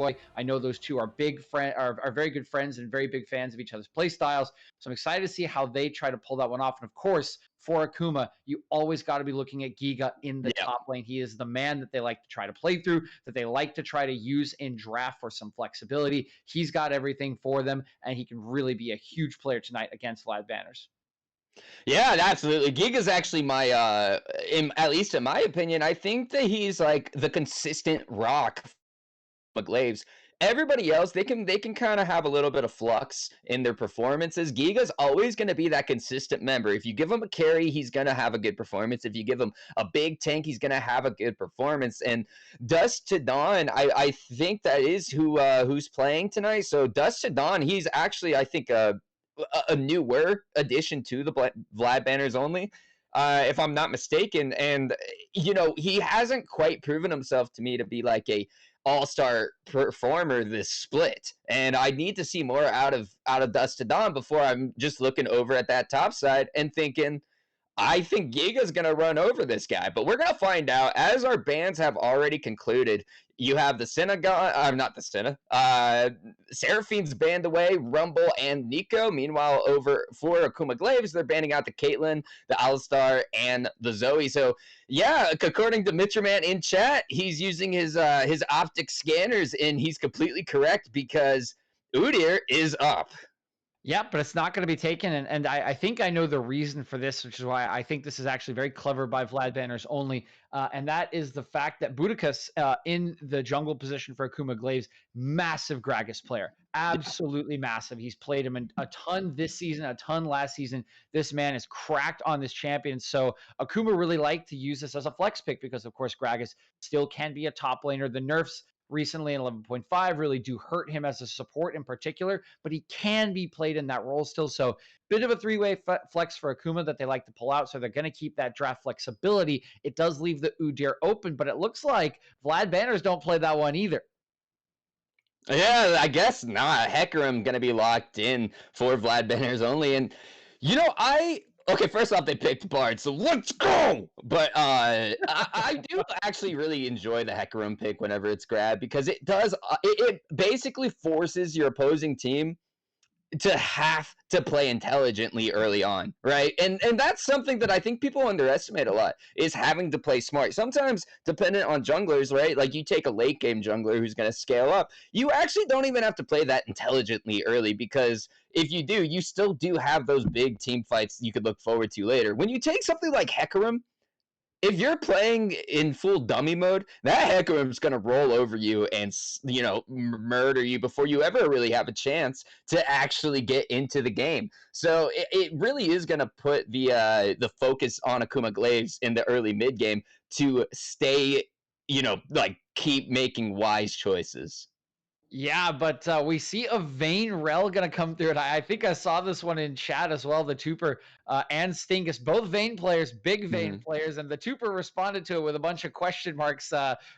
I know those two are are very good friends and very big fans of each other's play styles. So I'm excited to see how they try to pull that one off. And of course, for Akuma, you always got to be looking at Giga in the top lane. He is the man that they like to try to play through, that they like to try to use in draft for some flexibility. He's got everything for them, and he can really be a huge player tonight against Vlad Banners. Yeah, absolutely. Giga's actually my at least in my opinion, I think that he's like the consistent rock for Glaives. Everybody else, they can kind of have a little bit of flux in their performances. Giga's always going to be that consistent member. If you give him a carry, he's going to have a good performance. If you give him a big tank, he's going to have a good performance. And Dust to Dawn, I think that is who's playing tonight. So Dust to Dawn, he's actually, I think, a newer addition to the Vlad Banners only, if I'm not mistaken. And he hasn't quite proven himself to me to be like a all-star performer this split, and I need to see more out of Dust to Dawn before I'm just looking over at that top side and thinking, I think Giga's going to run over this guy, but we're going to find out as our bans have already concluded. You have the Synagogue, not the Senna, Seraphine's banned away, Rumble and Nico. Meanwhile, over for Akuma Glaives, they're banning out the Caitlyn, the Alistar, and the Zoe. So, yeah, according to Mitraman in chat, he's using his optic scanners, and he's completely correct because Udyr is up. Yeah, but it's not going to be taken. And I think I know the reason for this, which is why I think this is actually very clever by Vlad Banners only. And that is the fact that Budicus in the jungle position for Akuma Glaives, massive Gragas player. Absolutely massive. He's played him a ton this season, a ton last season. This man is cracked on this champion. So Akuma really liked to use this as a flex pick because, of course, Gragas still can be a top laner. The nerfs recently in 11.5 really do hurt him as a support in particular, but he can be played in that role still. So bit of a three-way flex for Akuma that they like to pull out. So they're going to keep that draft flexibility. It does leave the Udyr open, but it looks like Vlad Banners don't play that one either. Yeah, I guess not. Hecarim going to be locked in for Vlad Banners only. And, okay, first off, they picked Bard, so let's go! But I do actually really enjoy the Hecarim pick whenever it's grabbed because it does, it basically forces your opposing team to have to play intelligently early on, right? And that's something that I think people underestimate a lot, is having to play smart. Sometimes, dependent on junglers, right? Like you take a late game jungler who's going to scale up, you actually don't even have to play that intelligently early, because if you do, you still do have those big team fights you could look forward to later. When you take something like Hecarim, if you're playing in full dummy mode, that Hecarim's going to roll over you and, murder you before you ever really have a chance to actually get into the game. So it really is going to put the focus on Akuma Glaives in the early mid game to stay, keep making wise choices. Yeah, but we see a Vayne Rel going to come through. And I think I saw this one in chat as well. The Tuper and Stingus, both Vayne players, big Vayne players. And the Tuper responded to it with a bunch of question marks.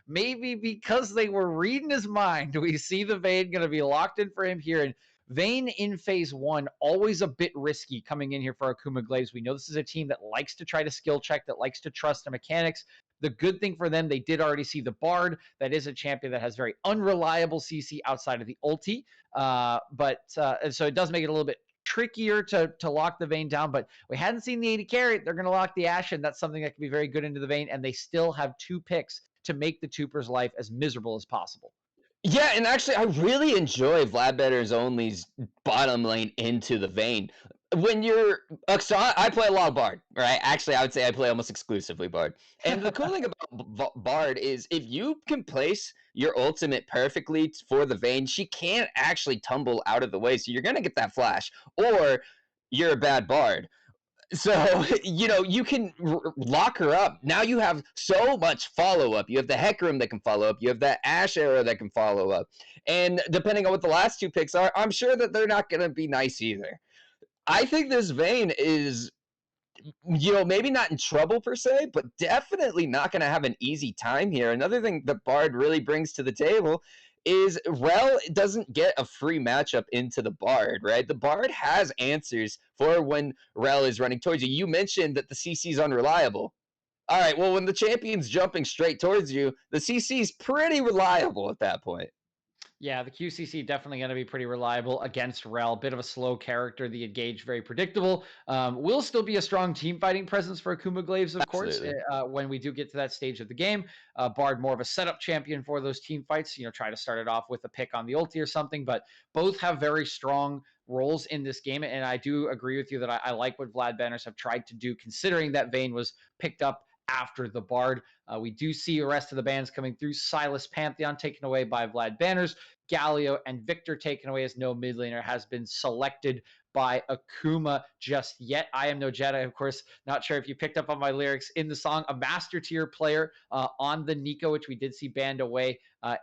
Maybe because they were reading his mind. We see the Vayne going to be locked in for him here. And Vayne in phase one, always a bit risky coming in here for Akuma Glaives. We know this is a team that likes to try to skill check, that likes to trust the mechanics. The good thing for them, they did already see the Bard. That is a champion that has very unreliable CC outside of the ulti. So it does make it a little bit trickier to lock the Vayne down, but we hadn't seen the 80 carry. They're going to lock the Ashen. That's something that can be very good into the Vayne, and they still have 2 picks to make the Tuper's life as miserable as possible. Yeah, and actually, I really enjoy Vlad Banners Only's bottom lane into the Vayne. When you're, so I play a lot of Bard, right? Actually, I would say I play almost exclusively Bard. And the cool thing about Bard is if you can place your ultimate perfectly for the Vayne, she can't actually tumble out of the way. So you're going to get that flash, or you're a bad Bard. So, you can lock her up. Now you have so much follow-up. You have the Hecarim that can follow up. You have that Ashe arrow that can follow up. And depending on what the last 2 picks are, I'm sure that they're not going to be nice either. I think this Vayne is, maybe not in trouble per se, but definitely not going to have an easy time here. Another thing that Bard really brings to the table is Rel doesn't get a free matchup into the Bard, right? The Bard has answers for when Rel is running towards you. You mentioned that the CC is unreliable. All right, well, when the champion's jumping straight towards you, the CC is pretty reliable at that point. Yeah, the QCC definitely going to be pretty reliable against Rel. Bit of a slow character. The engage very predictable. Will still be a strong team fighting presence for Akuma Glaives, of course, Absolutely. when we do get to that stage of the game. Bard more of a setup champion for those team fights. Try to start it off with a pick on the ulti or something. But both have very strong roles in this game, and I do agree with you that I like what Vlad banners have tried to do, considering that Vayne was picked up after the Bard. We do see the rest of the bans coming through. Silas Pantheon taken away by Vlad Banners. Galio and Victor taken away as no mid laner has been selected by Akuma just yet. I am no Jedi, of course. Not sure if you picked up on my lyrics in the song. A master tier player on the Nico, which we did see banned away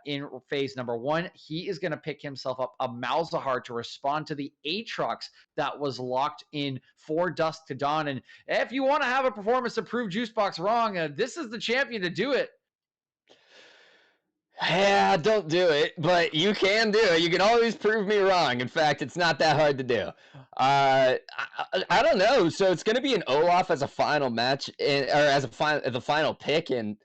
in phase number 1. He is going to pick himself up a Malzahar to respond to the Aatrox that was locked in for Dusk to Dawn. And if you want to have a performance to prove Juicebox wrong, this is the champion to do it. Yeah, don't do it, but you can do it. You can always prove me wrong. In fact, it's not that hard to do. I don't know. So it's going to be an Olaf as a final match, or as the final pick, and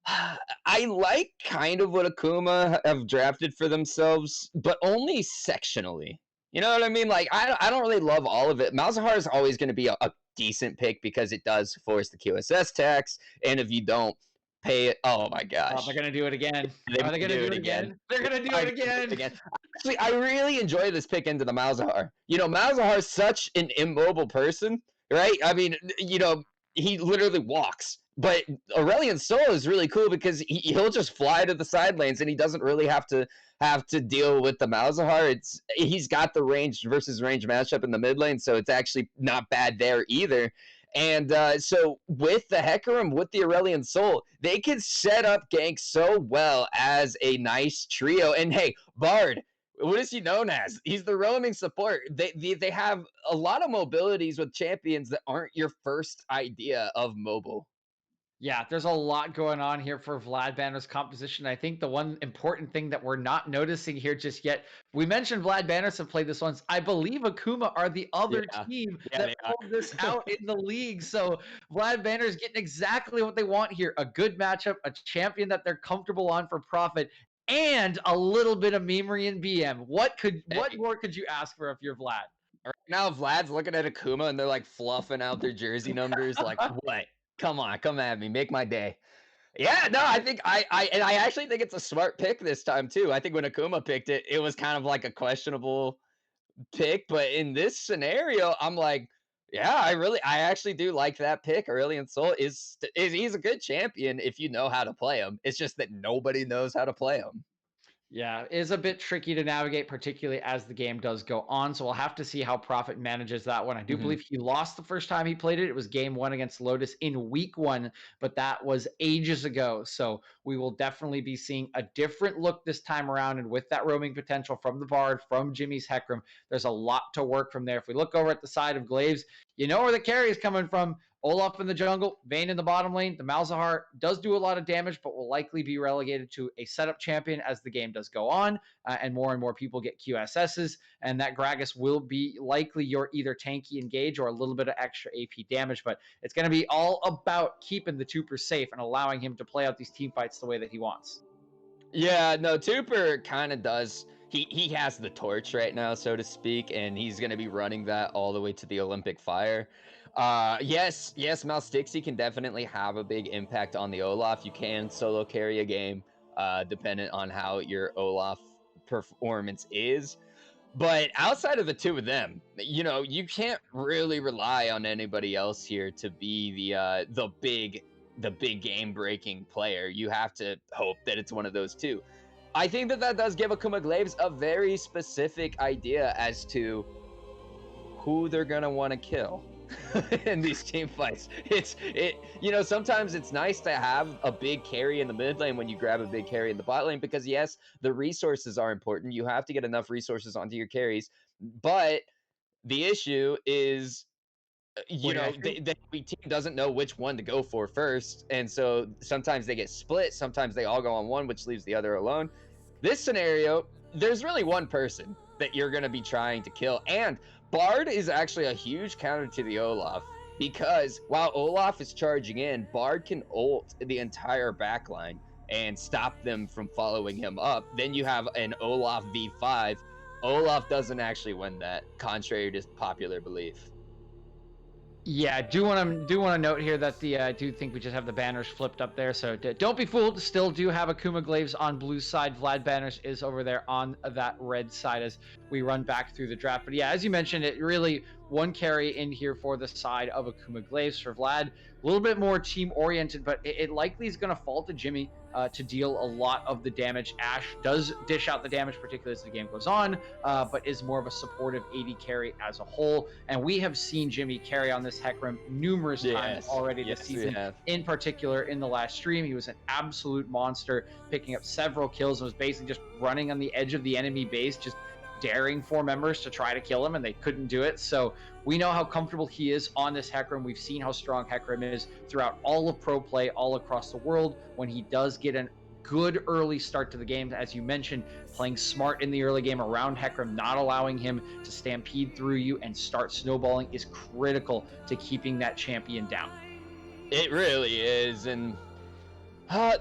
I like kind of what Akuma have drafted for themselves, but only sectionally. You know what I mean? Like I don't really love all of it. Malzahar is always going to be a decent pick because it does force the QSS tax, and if you don't pay it, oh my Oh, they're gosh. gonna do it again. They Are might they gonna do do it it again. again? They're gonna do They it might do it again. again. Actually, I really enjoy this pick into the Malzahar. Malzahar is such an immobile person, right? I mean, he literally walks. But Aurelian Sol is really cool because he'll just fly to the side lanes and he doesn't really have to deal with the Malzahar. He's got the range versus range matchup in the mid lane, so it's actually not bad there either. And so with the Hecarim, with the Aurelian Soul, they can set up ganks so well as a nice trio. And hey, Bard, what is he known as? He's the roaming support. They have a lot of mobilities with champions that aren't your first idea of mobile. Yeah, there's a lot going on here for Vlad Banner's composition. I think the one important thing that we're not noticing here just yet, we mentioned Vlad Banners have played this once. I believe Akuma are the other Yeah, team yeah, that they pulled this are. out in the league. So Vlad Banner's getting exactly what they want here. A good matchup, a champion that they're comfortable on for profit, and a little bit of memery and BM. What Hey, more could you ask for if you're Vlad? right now Vlad's looking at Akuma and they're like fluffing out their jersey numbers. Like, what? Come on, come at me, make my day. Yeah, no, I think I actually think it's a smart pick this time too. I think when Akuma picked it, it was kind of like a questionable pick, but in this scenario, I'm like, yeah, I actually do like that pick. Aurelian Sol is he's a good champion if you know how to play him. It's just that nobody knows how to play him. Yeah, it is a bit tricky to navigate, particularly as the game does go on. So we'll have to see how Prophet manages that one. I do Mhm. believe he lost the first time he played it. It was game 1 against Lotus in week 1, but that was ages ago. So we will definitely be seeing a different look this time around. And with that roaming potential from the Bard, from Jimmy's Hecarim, there's a lot to work from there. If we look over at the side of Glaives, you know where the carry is coming from. Olaf in the jungle, Vayne in the bottom lane. The Malzahar does do a lot of damage, but will likely be relegated to a setup champion as the game does go on, and more people get QSSs. And that Gragas will be likely your either tanky engage or a little bit of extra AP damage. But it's going to be all about keeping the Tooper safe and allowing him to play out these team fights the way that he wants. Yeah, no, Tooper kind of does. He has the torch right now, so to speak, and he's gonna be running that all the way to the Olympic fire. Yes, Mouse Dixie can definitely have a big impact on the Olaf. You can solo carry a game, dependent on how your Olaf performance is. But outside of the two of them, you can't really rely on anybody else here to be the big game breaking player. You have to hope that it's one of those two. I think that does give Akuma Glaives a very specific idea as to who they're gonna want to kill in these team fights. Sometimes it's nice to have a big carry in the mid lane when you grab a big carry in the bot lane because yes, the resources are important. You have to get enough resources onto your carries, but the issue is What do you actually? the team doesn't know which one to go for first, and so sometimes they get split, sometimes they all go on one, which leaves the other alone. This scenario, there's really one person that you're going to be trying to kill, and Bard is actually a huge counter to the Olaf because while Olaf is charging in, Bard can ult the entire backline. and stop them from following him up. Then you have an Olaf v5. Olaf doesn't actually win that, contrary to popular belief. Yeah, do want to note here that I do think we just have the banners flipped up there, so don't be fooled. Still do have Akuma Glaives on blue side. Vlad banners is over there on that red side as we run back through the draft. But yeah, as you mentioned, it really one carry in here for the side of Akuma Glaives for Vlad. A little bit more team oriented, but it likely is going to fall to Jimmy to deal a lot of the damage. Ash does dish out the damage, particularly as the game goes on, but is more of a supportive AD carry as a whole. And we have seen Jimmy carry on this Hecarim numerous times already this season. In particular, in the last stream, he was an absolute monster, picking up several kills and was basically just running on the edge of the enemy base, just daring 4 members to try to kill him, and they couldn't do it. So we know how comfortable he is on this Hecarim. We've seen how strong Hecarim is throughout all of pro play all across the world. When he does get a good early start to the game, as you mentioned, playing smart in the early game around Hecarim, not allowing him to stampede through you and start snowballing is critical to keeping that champion down. It really is. And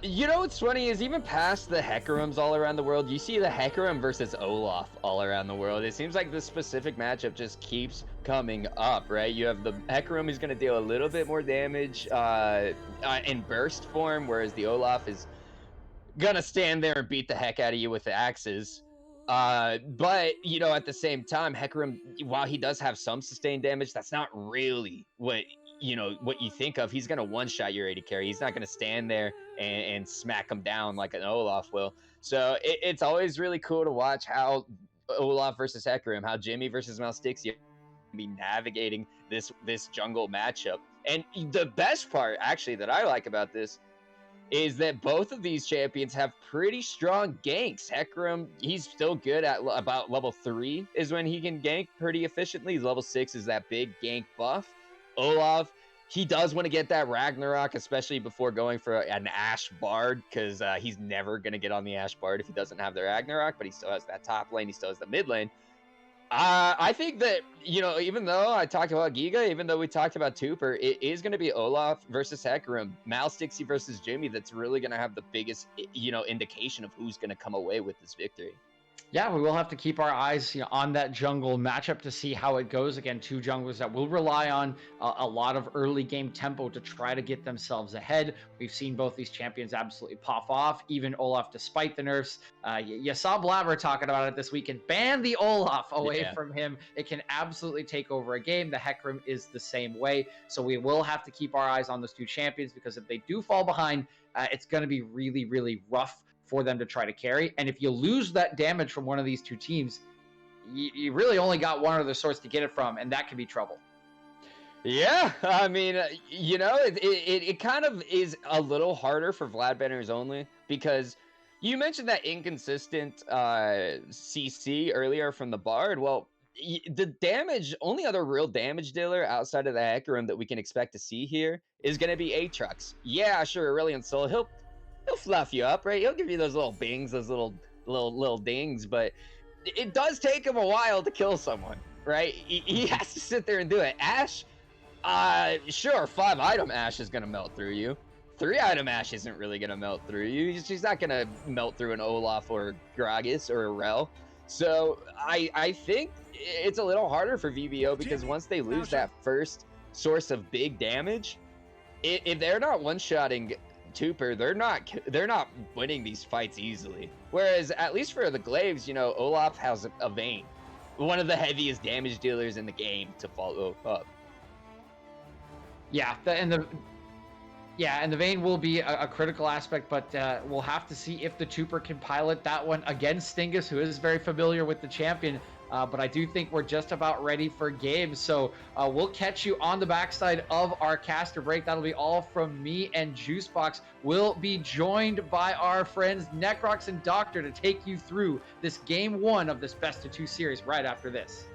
you know what's funny is even past the Hecarims all around the world, you see the Hecarim versus Olaf all around the world. It seems like this specific matchup just keeps coming up, right? You have the Hecarim who's going to deal a little bit more damage in burst form, whereas the Olaf is going to stand there and beat the heck out of you with the axes. But, you know, at the same time, Hecarim, while he does have some sustained damage, that's not really what you think of. He's going to one-shot your AD carry. He's not going to stand there and smack him down like an Olaf will. So it's always really cool to watch how Olaf versus Hecarim, how Jimmy versus Malstixia be navigating this jungle matchup. And the best part, actually, that I like about this is that both of these champions have pretty strong ganks. Hecarim, he's still good at about level 3 is when he can gank pretty efficiently. Level 6 is that big gank buff. Olaf, he does want to get that Ragnarok, especially before going for an Ashe Bard, because he's never going to get on the Ashe Bard if he doesn't have the Ragnarok, but he still has that top lane, he still has the mid lane. I think that, you know, even though I talked about Giga, even though we talked about Tooper, it is going to be Olaf versus Hecarim, Malstixie versus Jimmy that's really going to have the biggest, you know, indication of who's going to come away with this victory. Yeah, we will have to keep our eyes on that jungle matchup to see how it goes. Again, 2 junglers that will rely on a lot of early game tempo to try to get themselves ahead. We've seen both these champions absolutely pop off, even Olaf despite the nerfs. You saw Blabber talking about it this weekend. Ban the Olaf away from him. It can absolutely take over a game. The Hecarim is the same way. So we will have to keep our eyes on those 2 champions, because if they do fall behind, it's going to be really, really rough for them to try to carry. And if you lose that damage from one of these 2 teams, you really only got one other source to get it from, and that could be trouble. Yeah, I mean, you know, it kind of is a little harder for Vlad banners only, because you mentioned that inconsistent CC earlier from the Bard. Well, the damage, only other real damage dealer outside of the Hecarim that we can expect to see here is going to be Aatrox. Yeah, sure, Aurelion Sol, he'll fluff you up, right? He'll give you those little bings, those little dings, but it does take him a while to kill someone, right? He has to sit there and do it. Ashe, sure, 5-item Ashe is gonna melt through you. 3-item Ashe isn't really gonna melt through you. She's not gonna melt through an Olaf or Gragas or a Rel. So I think it's a little harder for VBO, because once they lose that first source of big damage, if they're not one-shotting Tooper, they're not winning these fights easily. Whereas at least for the Glaives, you know, Olaf has a Vayne, one of the heaviest damage dealers in the game, to follow up. Yeah, and the Vayne will be a critical aspect, but we'll have to see if the Tooper can pilot that one against Stingus, who is very familiar with the champion. But I do think we're just about ready for games. So we'll catch you on the backside of our caster break. That'll be all from me and Juicebox. We'll be joined by our friends Necrox and Doctor to take you through this game 1 of this best of 2 series right after this.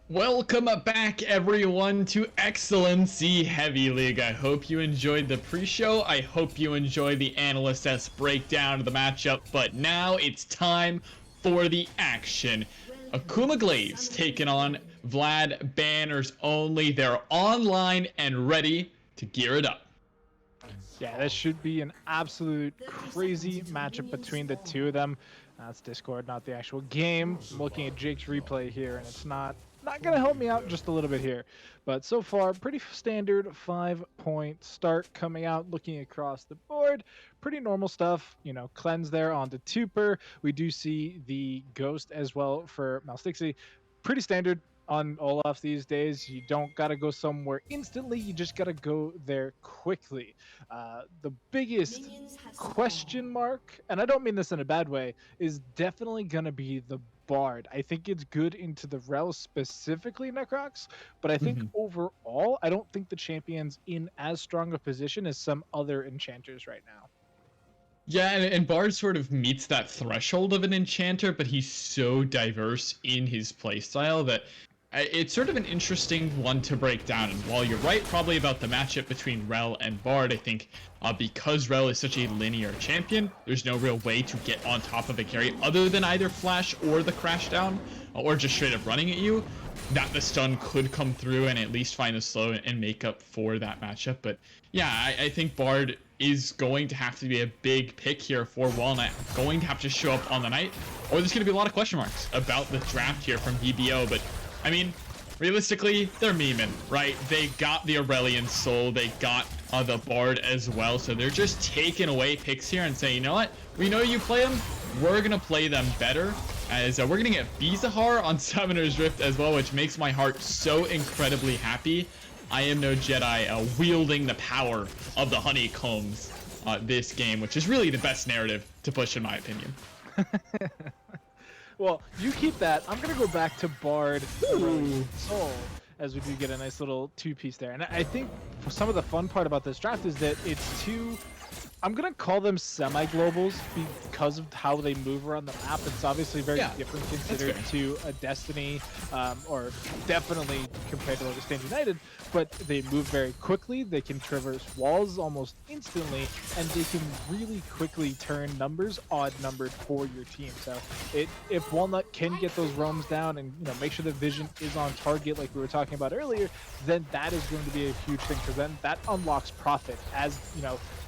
Welcome back, everyone, to Excellency Heavy League. I hope you enjoyed the pre-show. I hope you enjoyed the Analyst breakdown of the matchup. But now it's time for the action. Akuma Glaives taking on Vlad Banners Only. They're online and ready to gear it up. Yeah, this should be an absolute crazy matchup between the two of them. That's Discord, not the actual game. I'm looking at Jake's replay here, and it's not gonna help me out just a little bit here. But so far, pretty standard 5-point start coming out, looking across the board. Pretty normal stuff, you know, cleanse there onto Tuper. We do see the Ghost as well for Malstixi. Pretty standard on Olaf these days. You don't got to go somewhere instantly, you just got to go there quickly. The biggest question mark, and I don't mean this in a bad way, is definitely going to be the Bard. I think it's good into the Rel, specifically Necrox, but I think overall, I don't think the champion's in as strong a position as some other enchanters right now. Yeah, and Bard sort of meets that threshold of an enchanter, but he's so diverse in his playstyle that it's sort of an interesting one to break down. And while you're right probably about the matchup between Rel and Bard, I think because Rel is such a linear champion, there's no real way to get on top of a carry other than either flash or the crash down, or just straight up running at you, that the stun could come through and at least find the slow and make up for that matchup. But yeah, I think Bard is going to have to be a big pick here for Walnut, going to have to show up on the night, or there's going to be a lot of question marks about the draft here from BBO. But I mean, realistically, they're memeing, right? They got the Aurelion Soul, they got the Bard as well, so they're just taking away picks here and saying, you know what? We know you play them, we're gonna play them better. As we're gonna get Bizahar on Summoner's Rift as well, which makes my heart so incredibly happy. I am no Jedi, wielding the power of the honeycombs this game, which is really the best narrative to push in my opinion. Well, you keep that. I'm going to go back to Bard Soul, as we do get a nice little two-piece there. And I think some of the fun part about this draft is that it's two, I'm going to call them semi-globals because of how they move around the map. It's obviously very different considered to a Destiny, or definitely compared to like a Stand United, but they move very quickly. They can traverse walls almost instantly, and they can really quickly turn numbers odd-numbered for your team. So if Walnut can get those roams down and make sure the vision is on target like we were talking about earlier, then that is going to be a huge thing, because then that unlocks Profit as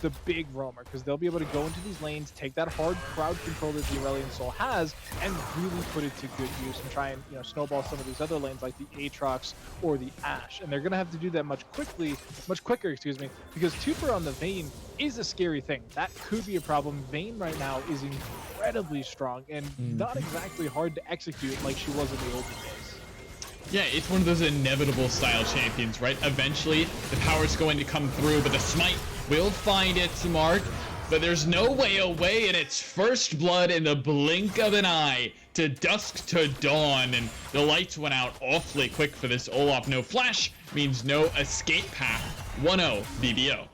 the big roamer, because they'll be able to go into these lanes, take that hard crowd control that the Aurelion Soul has, and really put it to good use and try and snowball some of these other lanes like the Aatrox or the Ashe. And they're gonna have to do that much quicker, excuse me, because Tuper on the Vayne is a scary thing. That could be a problem. Vayne right now is incredibly strong and not exactly hard to execute like she was in the olden days. Yeah, it's one of those inevitable style champions, right? Eventually, the power's going to come through, but the smite will find its mark. But there's no way away, and it's first blood in the blink of an eye to dusk to dawn. And the lights went out awfully quick for this Olaf. No flash means no escape path. 1-0 BBO.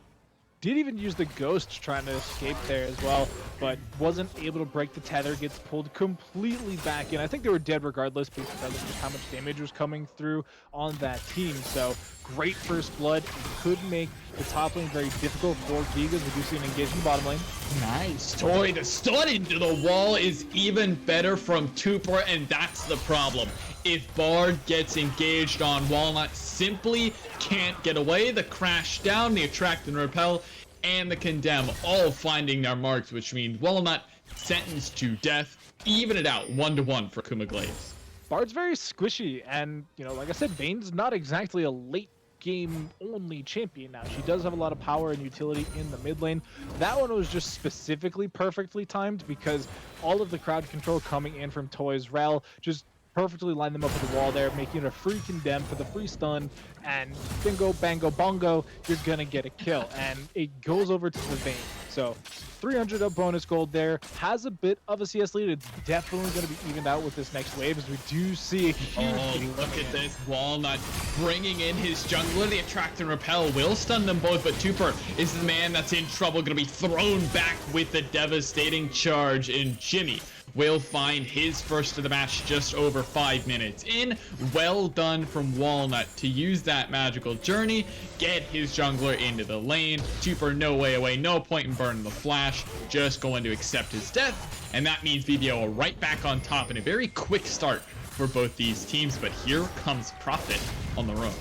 Did even use the Ghost trying to escape there as well, but wasn't able to break the tether, gets pulled completely back in. I think they were dead regardless because of just how much damage was coming through on that team. So great first blood. It could make the top lane very difficult for Gigas. We do see an engage in the bottom lane. Nice. Tori, the stun into the wall is even better from Tuper, and that's the problem. If Bard gets engaged on, Walnut simply can't get away. The crash down, the attract and repel, and the condemn all finding their marks, which means Walnut sentenced to death. Even it out 1-1 for Akuma Glaives. Bard's very squishy, and like I said, Vayne's not exactly a late game only champion now. She does have a lot of power and utility in the mid lane. That one was just specifically perfectly timed because all of the crowd control coming in from Toys Rel just perfectly line them up with the wall there, making it a free condemn for the free stun, and bingo, bango, bongo, you're gonna get a kill. And it goes over to the Vayne. So 300 up bonus gold there, has a bit of a CS lead. It's definitely going to be evened out with this next wave, as we do see a huge look at this. Walnut bringing in his jungler. The attract and repel will stun them both, but Tuper is the man that's in trouble, going to be thrown back with the devastating charge in Jimmy. will find his first of the match just over 5 minutes in. Well done from Walnut to use that magical journey, get his jungler into the lane. Tuper no way away, no point in burning the flash, just going to accept his death, and that means BBO are right back on top in a very quick start for both these teams. But here comes Prophet on the road.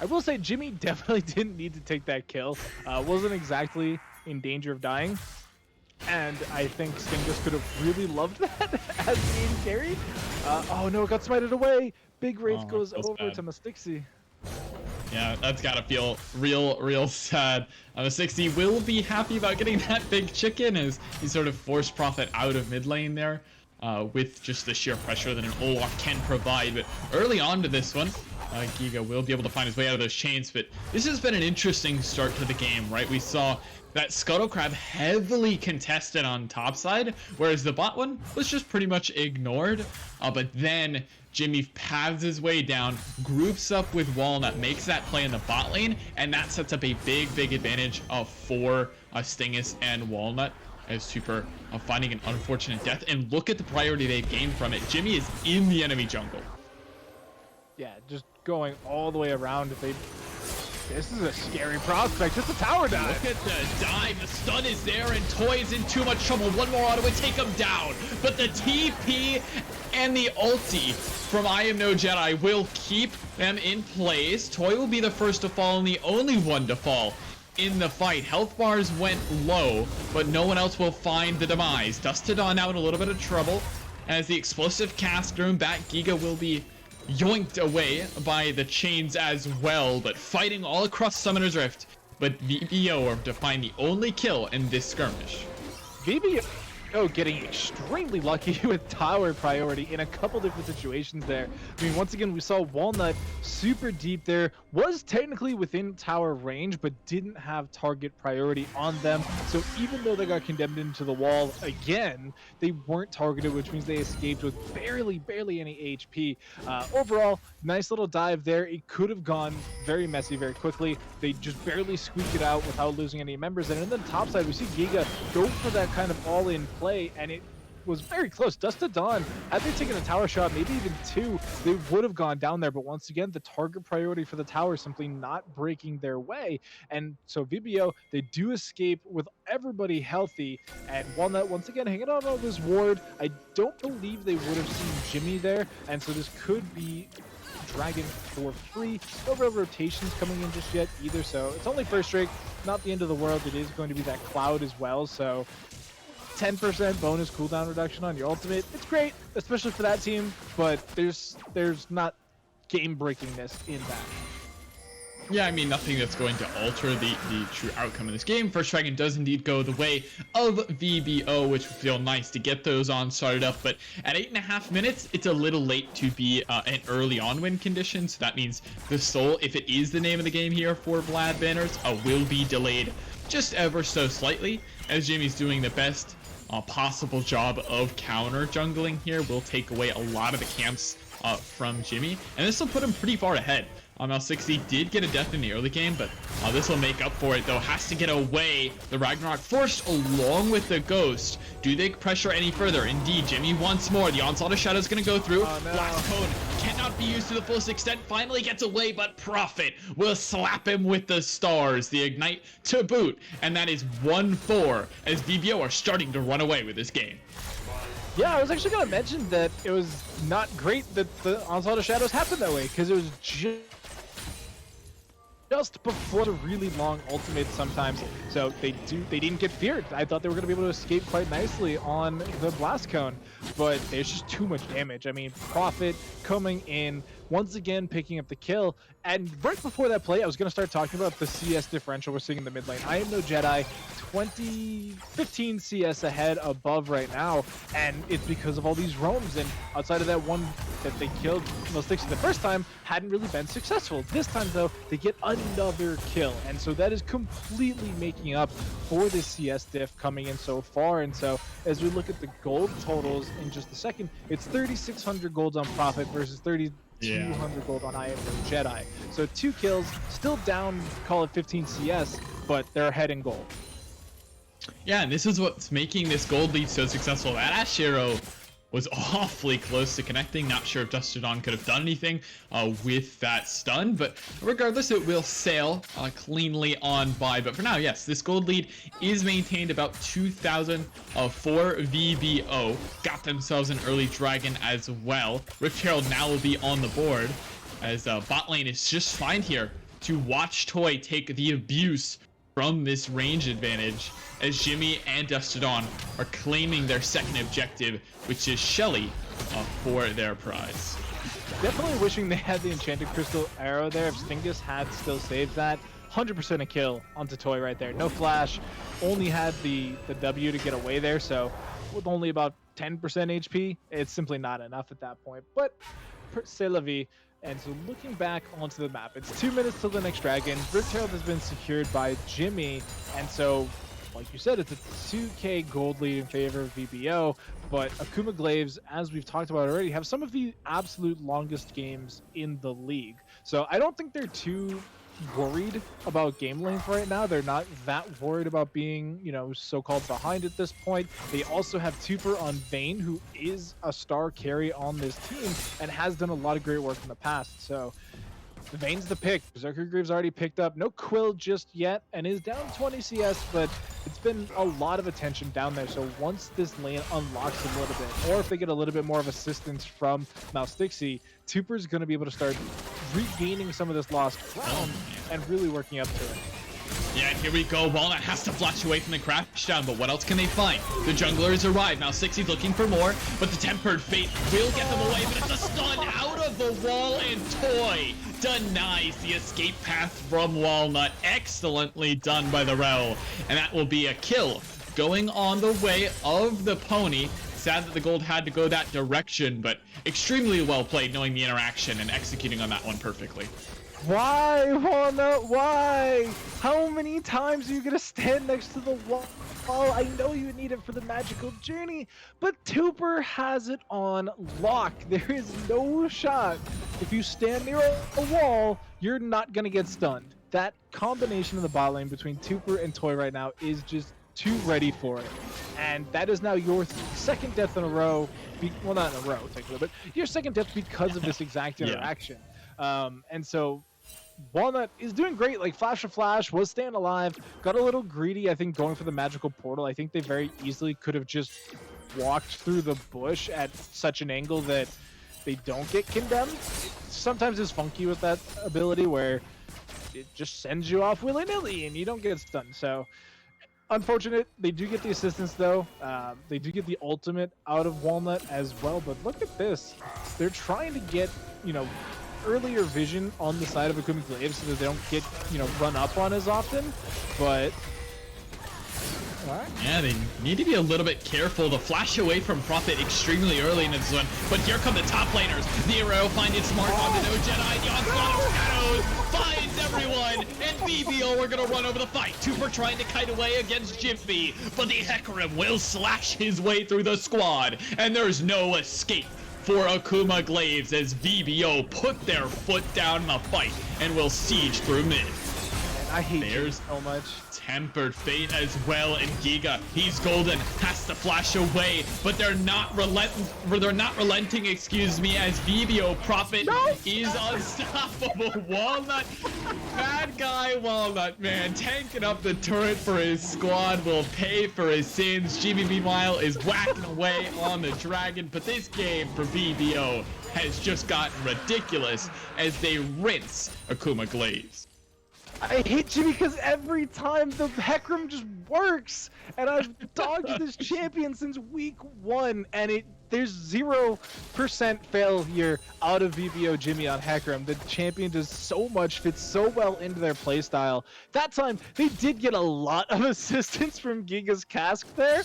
I will say Jimmy definitely didn't need to take that kill. Wasn't exactly in danger of dying. And I think Stingus could have really loved that as being carried. Oh no, it got smited away. Big Wraith goes over bad to Mastixi. Yeah, that's gotta feel real sad. Mastixi will be happy about getting that big chicken as he sort of forced Prophet out of mid lane there. With just the sheer pressure that an Olaf can provide. But early on to this one, Giga will be able to find his way out of those chains. But this has been an interesting start to the game, right? We saw that Scuttle Crab heavily contested on top side, whereas the bot one was just pretty much ignored. But then Jimmy paths his way down, groups up with Walnut, makes that play in the bot lane, and that sets up a big advantage for Stingus and Walnut, as Super finding an unfortunate death. And look at the priority they've gained from it. Jimmy is in the enemy jungle. Yeah, just going all the way around. This is a scary prospect. It's a tower dive. Look at the dive. The stun is there, and Toy is in too much trouble. One more auto would take him down. But the TP and the ulti from I Am No Jedi will keep them in place. Toy will be the first to fall and the only one to fall in the fight. Health bars went low, but no one else will find the demise. Dust to Dawn now in a little bit of trouble as the explosive cast room back. Giga will be yoinked away by the chains as well, but fighting all across Summoner's Rift. But VBO are to find the only kill in this skirmish. VBO getting extremely lucky with tower priority in a couple different situations there. I mean, once again, we saw Walnut super deep there, was technically within tower range, but didn't have target priority on them. So even though they got condemned into the wall again, they weren't targeted, which means they escaped with barely any HP. Overall, nice little dive there. It could have gone very messy very quickly. They just barely squeaked it out without losing any members. And then top side, we see Giga go for that kind of all-in play, and it was very close. Dust to Dawn, had they taken a tower shot, maybe even two, they would have gone down there. But once again, the target priority for the tower simply not breaking their way. And so VBO, they do escape with everybody healthy. And Walnut, once again, hanging on all this ward. I don't believe they would have seen Jimmy there. And so this could be Dragon for free. No real rotations coming in just yet either. So it's only first strike, not the end of the world. It is going to be that cloud as well. So 10% bonus cooldown reduction on your ultimate. It's great, especially for that team, but there's not game breakingness in that. Yeah, I mean, nothing that's going to alter the true outcome of this game. First Dragon does indeed go the way of VBO, which would feel nice to get those on started up. But at 8.5 minutes, it's a little late to be an early on win condition. So that means the Soul, if it is the name of the game here for Vlad banners, will be delayed just ever so slightly, as Jimmy's doing the best possible job of counter jungling here. Will take away a lot of the camps from Jimmy, and this will put him pretty far ahead. L60 did get a death in the early game, but this will make up for it, though. Has to get away. The Ragnarok forced along with the Ghost. Do they pressure any further? Indeed, Jimmy once more. The Onslaught of Shadow is going to go through. Oh, no. Blast Cone cannot be used to the fullest extent. Finally gets away, but Prophet will slap him with the stars. The Ignite to boot, and that is 1-4 as VBO are starting to run away with this game. Yeah, I was actually going to mention that it was not great that the Onslaught of Shadows happened that way, because it was just before the really long ultimate sometimes, so they didn't get feared. I thought they were going to be able to escape quite nicely on the Blast Cone, but there's just too much damage. I mean, Prophet coming in, once again picking up the kill, and right before that play, I was going to start talking about the CS differential we're seeing in the mid lane. I Am No Jedi, 15 CS ahead above right now, and it's because of all these roams, and outside of that one that they killed Mastixi the first time, hadn't really been successful. This time, though, they get another kill, and so that is completely making up for the CS diff coming in so far. And so as we look at the gold totals in just a second, it's 3,600 gold on Prophet versus 3,200 gold on I Am No Jedi. So 2 kills, still down, call it 15 CS, but they're ahead in gold. Yeah, and this is what's making this gold lead so successful. That Ash Arrow was awfully close to connecting. Not sure if Dustodon could have done anything with that stun, but regardless, it will sail cleanly on by. But for now, yes, this gold lead is maintained about 2,000 for VBO. Got themselves an early dragon as well. Rift Herald now will be on the board as bot lane is just fine here to watch Toy take the abuse from this range advantage as Jimmy and Dustodon are claiming their second objective, which is Shelly for their prize. Definitely wishing they had the Enchanted Crystal Arrow there. If Stingus had still saved that, 100% a kill onto Toy right there. No flash, only had the W to get away there, so with only about 10% HP, it's simply not enough at that point. But c'est la vie. And so looking back onto the map, it's 2 minutes till the next dragon. Rift Herald has been secured by Jimmy, and so, like you said, it's a 2k gold lead in favor of VBO, but Akuma Glaives, as we've talked about already, have some of the absolute longest games in the league. So I don't think they're too worried about game length right now. They're not that worried about being, you know, so-called behind at this point. They also have Tuper on Vayne, who is a star carry on this team and has done a lot of great work in the past. So Vayne's the pick. Berserker Greaves already picked up. No Quill just yet and is down 20 CS, but it's been a lot of attention down there. So once this lane unlocks a little bit, or if they get a little bit more of assistance from Moustixie, Tuper's going to be able to start regaining some of this lost ground and really working up to it. Yeah, here we go. Walnut has to flash away from the crash down, but what else can they find? The junglers arrive. Now 60's looking for more, but the Tempered Fate will get them away, but it's a stun out of the wall, and Toy denies the escape path from Walnut. Excellently done by the Rel, and that will be a kill going on the way of the Pony. Sad that the gold had to go that direction, but extremely well played knowing the interaction and executing on that one perfectly. Why, Walnut? Why? How many times are you gonna stand next to the wall? I know you need it for the magical journey, but Tuper has it on lock. There is no shot. If you stand near a wall, you're not gonna get stunned. That combination of the bot lane between Tuper and Toy right now is just too ready for it. And that is now your second death in a row. Well, not in a row, technically, but your second death because of this exact interaction. And so Walnut is doing great. Like Flash of Flash was staying alive, got a little greedy, I think, going for the magical portal. I think they very easily could have just walked through the bush at such an angle that they don't get condemned. Sometimes it's funky with that ability where it just sends you off willy-nilly and you don't get stunned. So unfortunate. They do get the assistance though. They do get the ultimate out of Walnut as well. But look at this. They're trying to get, you know, earlier vision on the side of Akuma Glaives so that they don't get, you know, run up on as often, but yeah, they need to be a little bit careful. The flash away from Prophet extremely early in this one, but here come the top laners. Nero finding smart on the No Jedi. The onslaught of shadows finds everyone, and BBO are gonna run over the fight. Tuper trying to kite away against Jiffy, but the Hecarim will slash his way through the squad, and there's no escape for Akuma Glaives as VBO put their foot down in the fight and will siege through mid. I hate you so much. Tempered Fate as well, and Giga, he's golden, has to flash away, but they're not relenting, excuse me, as VBO Prophet is unstoppable. Walnut, bad guy Walnut, man, tanking up the turret for his squad, will pay for his sins. Jimmy, meanwhile, is whacking away on the dragon, but this game for VBO has just gotten ridiculous as they rinse Akuma Glaives. I hate you because every time the Hecarim just works, and I've dogged this champion since week 1, and there's 0% failure out of VBO Jimmy on Hecarim. The champion does so much, fits so well into their playstyle. That time, they did get a lot of assistance from Giga's Cask there,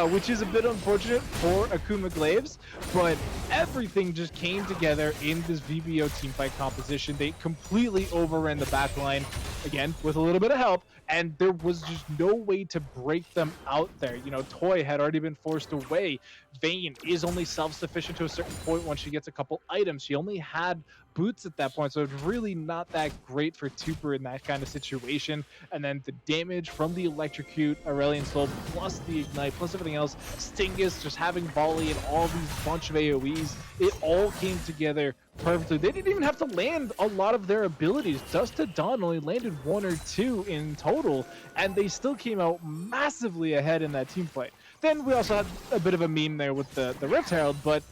which is a bit unfortunate for Akuma Glaives, but everything just came together in this VBO teamfight composition. They completely overran the backline, again, with a little bit of help, and there was just no way to break them out there. You know, Toy had already been forced away. Vayne is only self-sufficient to a certain point once she gets a couple items. She only had boots at that point, so it's really not that great for Tooper in that kind of situation. And then the damage from the electrocute, Aurelion Soul, plus the ignite, plus everything else, Stingus just having volley and all these bunch of AoEs, it all came together perfectly. They didn't even have to land a lot of their abilities. Dust to Dawn only landed 1 or 2 in total, and they still came out massively ahead in that team fight. Then we also had a bit of a meme there with the Rift Herald, but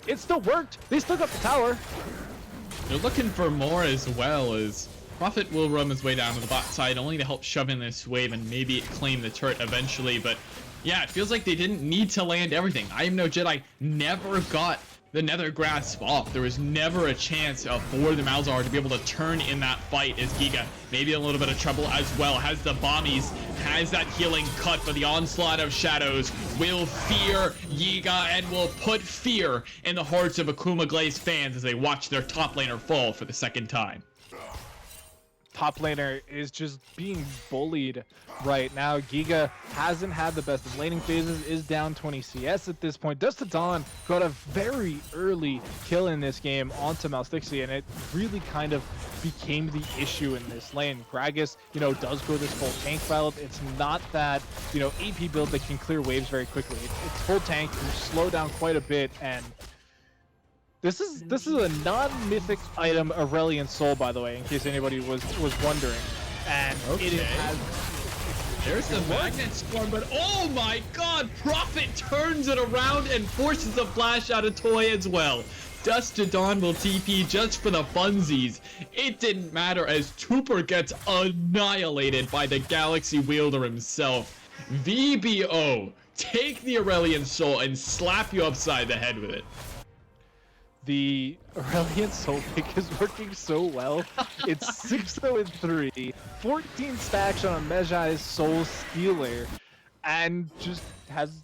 it still worked. They still got the tower. They're looking for more as well, as Prophet will roam his way down to the bot side only to help shove in this wave and maybe claim the turret eventually. But yeah, it feels like they didn't need to land everything. I Am No Jedi never got the Nether Grasp off. There was never a chance for the Malzahar to be able to turn in that fight, as Giga maybe a little bit of trouble as well. Has the bombies, has that healing cut, but the onslaught of shadows will fear Giga and will put fear in the hearts of Akuma Glaives fans as they watch their top laner fall for the second time. Top laner is just being bullied right now. Giga hasn't had the best of laning phases, is down 20 CS at this point. Dust to Dawn got a very early kill in this game onto Malstixi, and it really kind of became the issue in this lane. Gragas, does go this full tank build. It's not that, AP build that can clear waves very quickly. It's full tank, you slow down quite a bit, and this is a non-mythic item, Aurelion Soul, by the way, in case anybody was wondering. And okay. It has... There's the Magnet Storm, but oh my god, Prophet turns it around and forces a flash out of Toy as well. Dust to Dawn will TP just for the funsies. It didn't matter as Tooper gets annihilated by the Galaxy Wielder himself. VBO, take the Aurelion Soul and slap you upside the head with it. The Aurelion Soul pick is working so well. It's 6-0-3, 14 stacks on a Mejai's Soul Stealer, and just has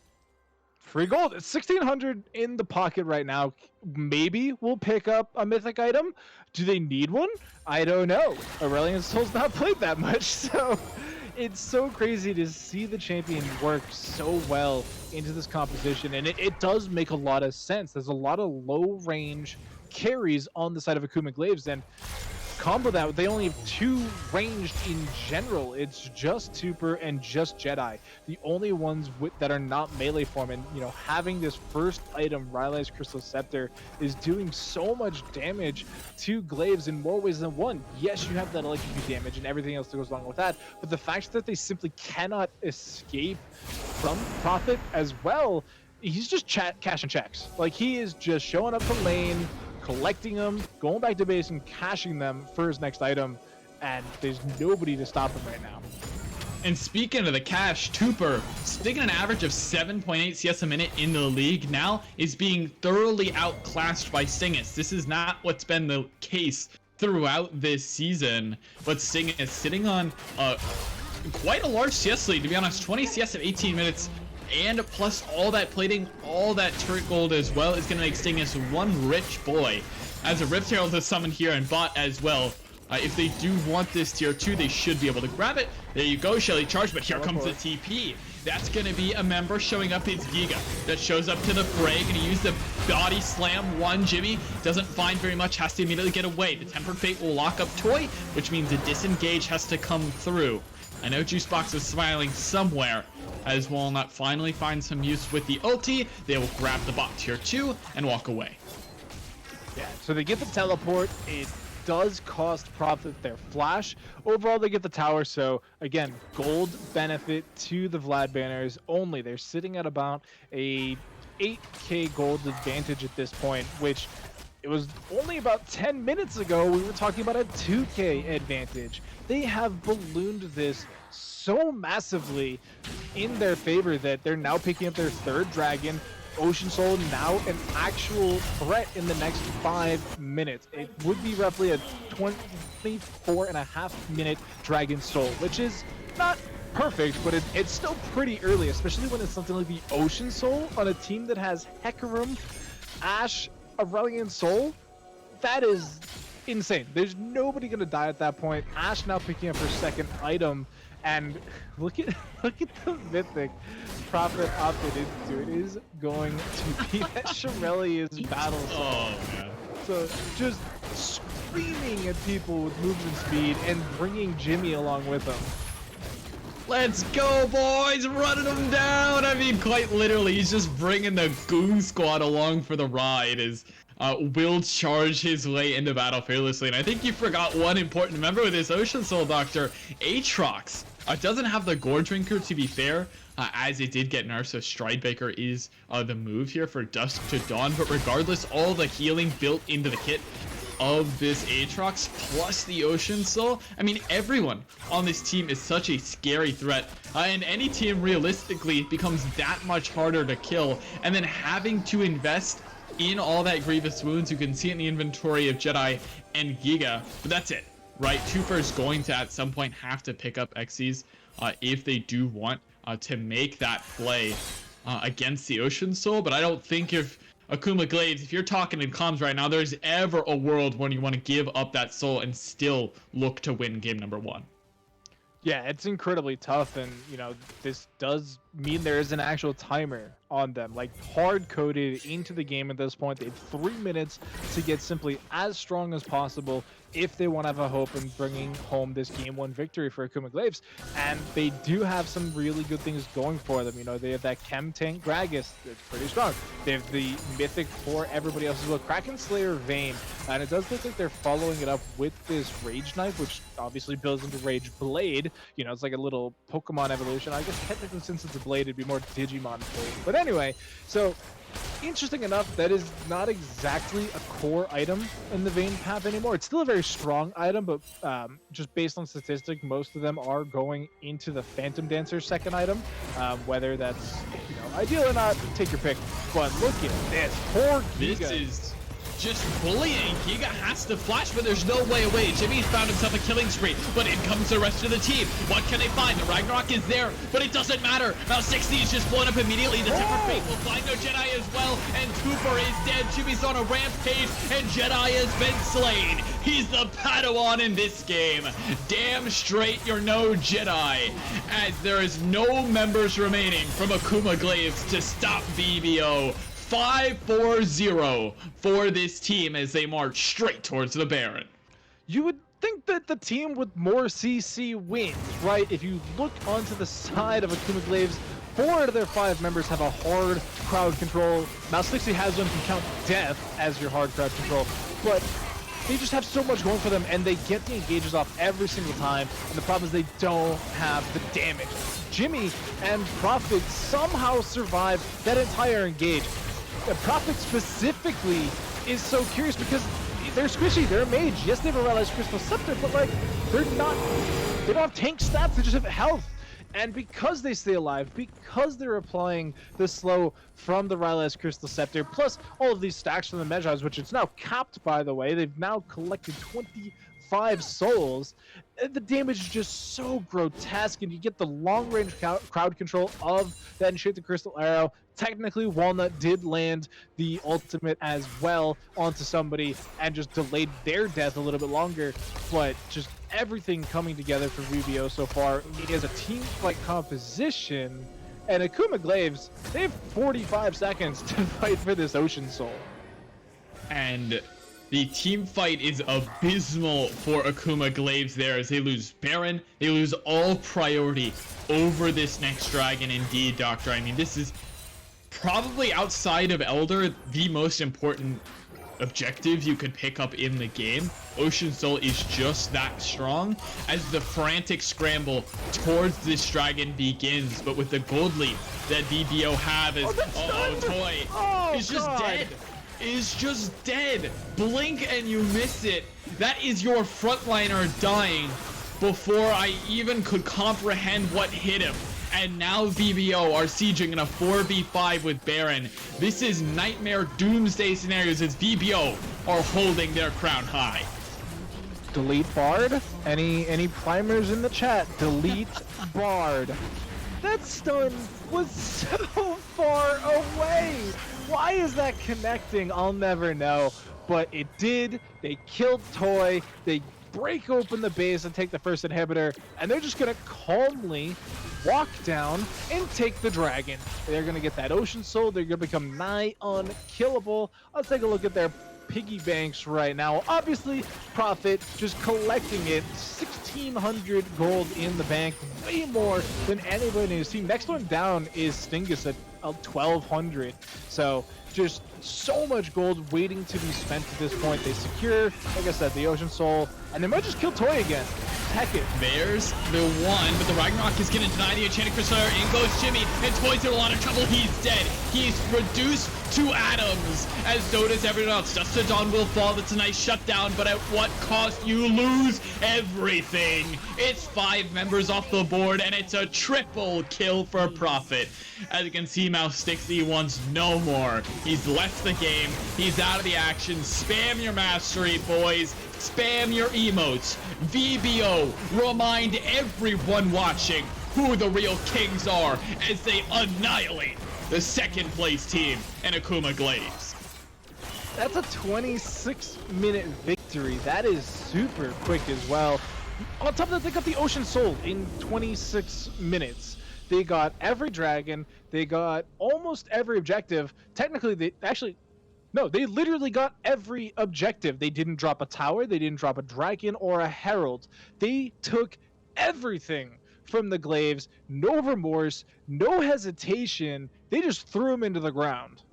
free gold. It's 1,600 in the pocket right now. Maybe we'll pick up a mythic item. Do they need one? I don't know. Aurelion Soul's not played that much, so it's so crazy to see the champion work so well into this composition, and it does make a lot of sense. There's a lot of low range carries on the side of Akuma Glaives, and combo that, they only have 2 ranged in general. It's just Tooper and just Jedi, the only ones that are not melee form. And having this first item, Rylai's Crystal Scepter, is doing so much damage to Glaives in more ways than one. Yes, you have that electrocute damage and everything else that goes along with that, but the fact that they simply cannot escape from Prophet as well, he's just cashing checks. Like, he is just showing up to lane, collecting them, going back to base and cashing them for his next item, and there's nobody to stop him right now. And speaking of the cash, Tooper, sticking an average of 7.8 CS a minute in the league now, is being thoroughly outclassed by Stingus. This is not what's been the case throughout this season, but Stingus sitting on quite a large CS lead, to be honest. 20 CS of 18 minutes, and plus all that plating, all that turret gold as well, is going to make Stingus one rich boy. As a Rift Herald is summoned here and bot as well. If they do want this tier 2, they should be able to grab it. There you go, Shelly charge, but here comes the TP. That's going to be a member showing up. It's Giga that shows up to the fray. Going to use the body slam. One Jimmy doesn't find very much, has to immediately get away. The Tempered Fate will lock up Toy, which means a disengage has to come through. I know Juicebox is smiling somewhere, as Walnut finally finds some use with the ulti. They will grab the bot tier 2 and walk away. Yeah, so they get the teleport. It does cost Prophet their flash. Overall, they get the tower, so again, gold benefit to the Vlad banners only. They're sitting at about a 8k gold advantage at this point, which it was only about 10 minutes ago we were talking about a 2k advantage. They have ballooned this so massively in their favor that they're now picking up their 3rd dragon. Ocean Soul now an actual threat in the next 5 minutes. It would be roughly a 24.5 minute Dragon Soul, which is not perfect, but it's still pretty early, especially when it's something like the Ocean Soul on a team that has Hecarim, Ashe, Aurelion Soul. That is insane. There's nobody gonna die at that point. Ashe now picking up her 2nd item, and look at the mythic Prophet opted into. It is going to be that Shirelli's battle song. Oh man. Delta just screaming at people with movement speed and bringing Jimmy along with them. Let's go, boys! Running them down! I mean, quite literally, he's just bringing the goon squad along for the ride as will charge his way into battle fearlessly. And I think you forgot one important member with this Ocean Soul Doctor, Aatrox. Doesn't have the Gore Drinker, to be fair, as it did get nerfed, so Stridebreaker is the move here for Dusk to Dawn. But regardless, all the healing built into the kit of this Aatrox plus the Ocean Soul. I mean, everyone on this team is such a scary threat, and any team realistically becomes that much harder to kill. And then having to invest in all that Grievous Wounds, you can see it in the inventory of Jedi and Giga, but that's it, right? Tufer is going to at some point have to pick up Xyz if they do want to make that play against the Ocean Soul. But I don't think if Akuma Glaives, if you're talking in comms right now, there's ever a world when you want to give up that soul and still look to win game number 1. Yeah, it's incredibly tough, and this does mean there is an actual timer on them, like hard-coded into the game at this point. They have 3 minutes to get simply as strong as possible if they want to have a hope in bringing home this game 1 victory for Akuma Glaives. And they do have some really good things going for them. They have that Chem Tank Gragas that's pretty strong. They have the Mythic for everybody else as well, Kraken Slayer Vayne, and it does look like they're following it up with this Rage Knife, which obviously builds into Rage Blade. It's like a little Pokemon evolution. I guess technically since it's a blade, it'd be more Digimon Blade. But anyway, so interesting enough, that is not exactly a core item in the Vayne path anymore. It's still a very strong item, but just based on statistics, most of them are going into the Phantom Dancer's second item. Whether that's ideal or not, take your pick. But look at this, poor Giga. This is just bullying. Giga has to flash, but there's no way away. Jimmy's found himself a killing spree, but in comes the rest of the team. What can they find? The Ragnarok is there, but it doesn't matter. Now 60 is just blown up immediately. The Temper Fate will find no Jedi as well, and Cooper is dead. Jimmy's on a rampage, and Jedi has been slain. He's the Padawan in this game. Damn straight you're no Jedi, as there is no members remaining from Akuma Glaives to stop VBO. 5-4-0 for this team as they march straight towards the Baron. You would think that the team with more CC wins, right? If you look onto the side of Akuma Glaives, 4 out of their 5 members have a hard crowd control. Now 60 has one, can count death as your hard crowd control, but they just have so much going for them, and they get the engages off every single time, and the problem is they don't have the damage. Jimmy and Prophet somehow survive that entire engage. Prophet specifically is so curious because they're squishy, they're a mage. Yes, they have a Realized Crystal Scepter, but like, they don't have tank stats, they just have health. And because they stay alive, because they're applying the slow from the Realized Crystal Scepter, plus all of these stacks from the Medjais, which it's now capped, by the way, they've now collected 25 souls. The damage is just so grotesque, and you get the long-range crowd control of that Enchanted Crystal Arrow. Technically, Walnut did land the ultimate as well onto somebody and just delayed their death a little bit longer, but just everything coming together for VBO so far. It is a team fight composition, and Akuma Glaives, they have 45 seconds to fight for this Ocean Soul. And the team fight is abysmal for Akuma Glaives there as they lose Baron. They lose all priority over this next dragon. Indeed, Doctor. I mean, this is probably outside of Elder the most important objective you could pick up in the game. Ocean Soul is just that strong as the frantic scramble towards this dragon begins. But with the gold lead that VBO have as Toy is just dead. Is just dead. Blink and you miss it. That is your frontliner dying before I even could comprehend what hit him. And now VBO are sieging in a 4v5 with Baron. This is nightmare doomsday scenarios as VBO are holding their crown high. Delete Bard. Any primers in the chat? Delete Bard. That stun was so far away. Why is that connecting? I'll never know. But it did. They killed Toy. They break open the base and take the first inhibitor. And they're just going to calmly walk down and take the dragon. They're going to get that Ocean Soul. They're going to become nigh unkillable. Let's take a look at their piggy banks right now. Obviously, Profit just collecting it. 1,600 gold in the bank, way more than anybody in his team. Next one down is Stingus at 1,200. So just so much gold waiting to be spent at this point. They secure, like I said, the Ocean Soul, and they might just kill Toy again. Heck it. There's the one, but the Ragnarok is going to deny the Enchanted Crusader. In goes Jimmy, and Toy's in a lot of trouble. He's dead. He's reduced to atoms, as so does everyone else. Just a Dawn will fall. That's a nice shutdown, but at what cost? You lose everything. It's 5 members off the board, and it's a triple kill for Profit. As you can see, Mouse Stixie wants no more. He's left the game. He's out of the action. Spam your mastery, boys. Spam your emotes. VBO, remind everyone watching who the real kings are as they annihilate the second place team in Akuma Glaives. That's a 26-minute victory. That is super quick as well. On top of that, they got the Ocean Soul in 26 minutes. They got every dragon. They got almost every objective. Technically, they literally got every objective. They didn't drop a tower. They didn't drop a dragon or a herald. They took everything from the Glaives. No remorse, no hesitation. They just threw them into the ground.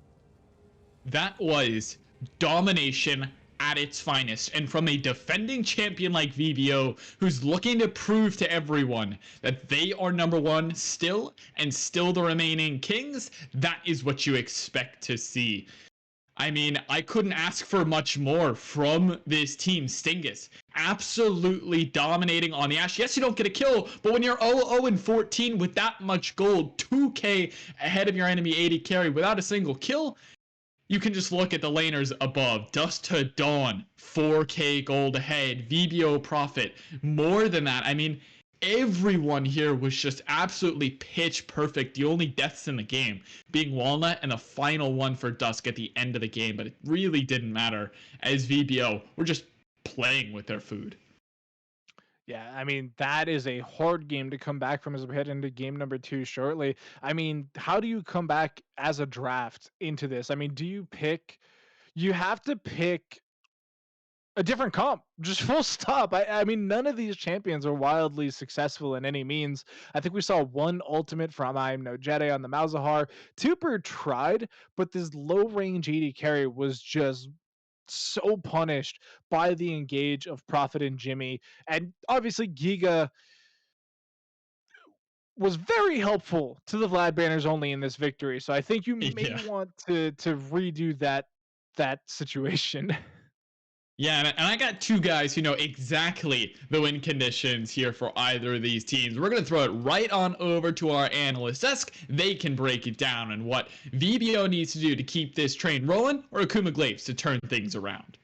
That was domination at its finest, and from a defending champion like VBO, who's looking to prove to everyone that they are number one still, and still the remaining kings, that is what you expect to see. I mean, I couldn't ask for much more from this team. Stingus absolutely dominating on the Ashe. Yes, you don't get a kill, but when you're 0-0-14 with that much gold, 2k ahead of your enemy 80 carry without a single kill, you can just look at the laners above. Dust to Dawn, 4k gold ahead. VBO Profit, more than that. I mean, everyone here was just absolutely pitch perfect. The only deaths in the game being Walnut and the final one for Dusk at the end of the game, but it really didn't matter as VBO were just playing with their food. Yeah, I mean, that is a hard game to come back from as we head into game number 2 shortly. I mean, how do you come back as a draft into this? I mean, you have to pick a different comp, just full stop. I mean, none of these champions are wildly successful in any means. I think we saw one ultimate from I Am No Jedi on the Malzahar. Tuper tried, but this low range AD carry was just so punished by the engage of Prophet and Jimmy. And obviously Giga was very helpful to the Vlad banners only in this victory. So I think you may want to redo that situation. Yeah, and I got 2 guys who know exactly the win conditions here for either of these teams. We're going to throw it right on over to our analyst desk. They can break it down and what VBO needs to do to keep this train rolling, or Akuma Glaives to turn things around.